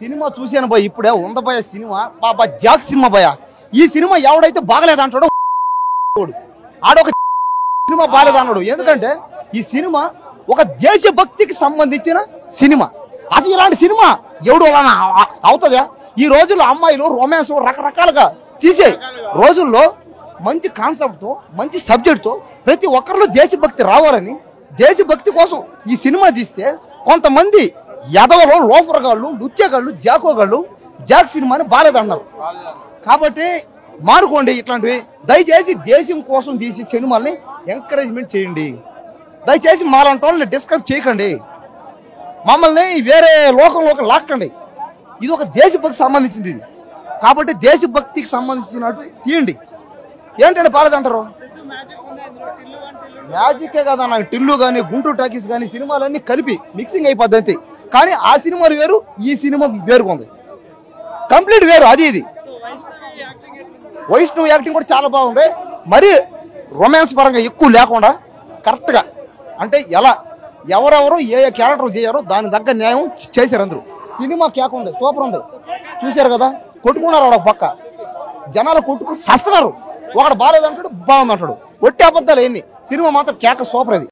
Cinema చూశాను భయ, ఇప్పుడే ఉందభయ సినిమా బాబా జాక్ సినిమా భయ. ఈ సినిమా ఎవడైతే బాగలేదంటాడో ఆడొక సినిమా బాగలేదన్నాడు. ఎందుకంటే ఈ సినిమా ఒక దేశభక్తికి సంబంధించిన సినిమా. అసలు ఇలాంటి సినిమా ఎవడు అవుతుందా? ఈ రోజుల్లో అమ్మాయిలు రొమాన్స్ రకరకాలుగా తీసే రోజుల్లో మంచి కాన్సెప్ట్తో మంచి సబ్జెక్ట్తో ప్రతి ఒక్కరిలో దేశభక్తి రావాలని దేశభక్తి కోసం ఈ సినిమా తీస్తే కొంతమంది ఎదవలు లోఫర్గాళ్ళు నృత్యగాళ్ళు జాకోగాళ్ళు జాక్ సినిమాని బాలేదన్నారు. కాబట్టి మానుకోండి ఇట్లాంటివి. దయచేసి దేశం కోసం తీసి సినిమాల్ని ఎంకరేజ్మెంట్ చేయండి. దయచేసి మాలాంటి వాళ్ళని డిస్కస్ చేయకండి, మమ్మల్ని వేరే లోకంలోకి లాక్కండి. ఇది ఒక దేశభక్తికి సంబంధించింది ఇది. కాబట్టి దేశభక్తికి సంబంధించినట్టు తీయండి. ఏంటంటే బాలేదంటారు? మ్యాజికే కదా నాకు టిల్లు కానీ గుంటూరు టాకీస్ కానీ సినిమాలన్నీ కలిపి మిక్సింగ్ అయిపోద్ది అంతే. కానీ ఆ సినిమాలు వేరు, ఈ సినిమా వేరుకుంది, కంప్లీట్ వేరు. అది ఇది వైష్ణవ్ యాక్టింగ్ కూడా చాలా బాగుంది. మరి రొమాన్స్ పరంగా ఎక్కువ లేకుండా కరెక్ట్గా అంటే ఎలా ఎవరెవరు ఏ ఏ క్యారెక్టర్ చేయరో దాని దగ్గర న్యాయం చేశారు అందరూ. సినిమా కేక ఉంది, సూపర్ ఉంది. చూశారు కదా, కొట్టుకున్నారు ఒక పక్క, జనాలు కొట్టుకుని సస్తున్నారు. ఒకడు బాగాలేదంటాడు, బాగుందంటాడు. ఒట్టి అబద్ధాలు ఎన్ని. సినిమా మాత్రం కేక సూపర్ అది.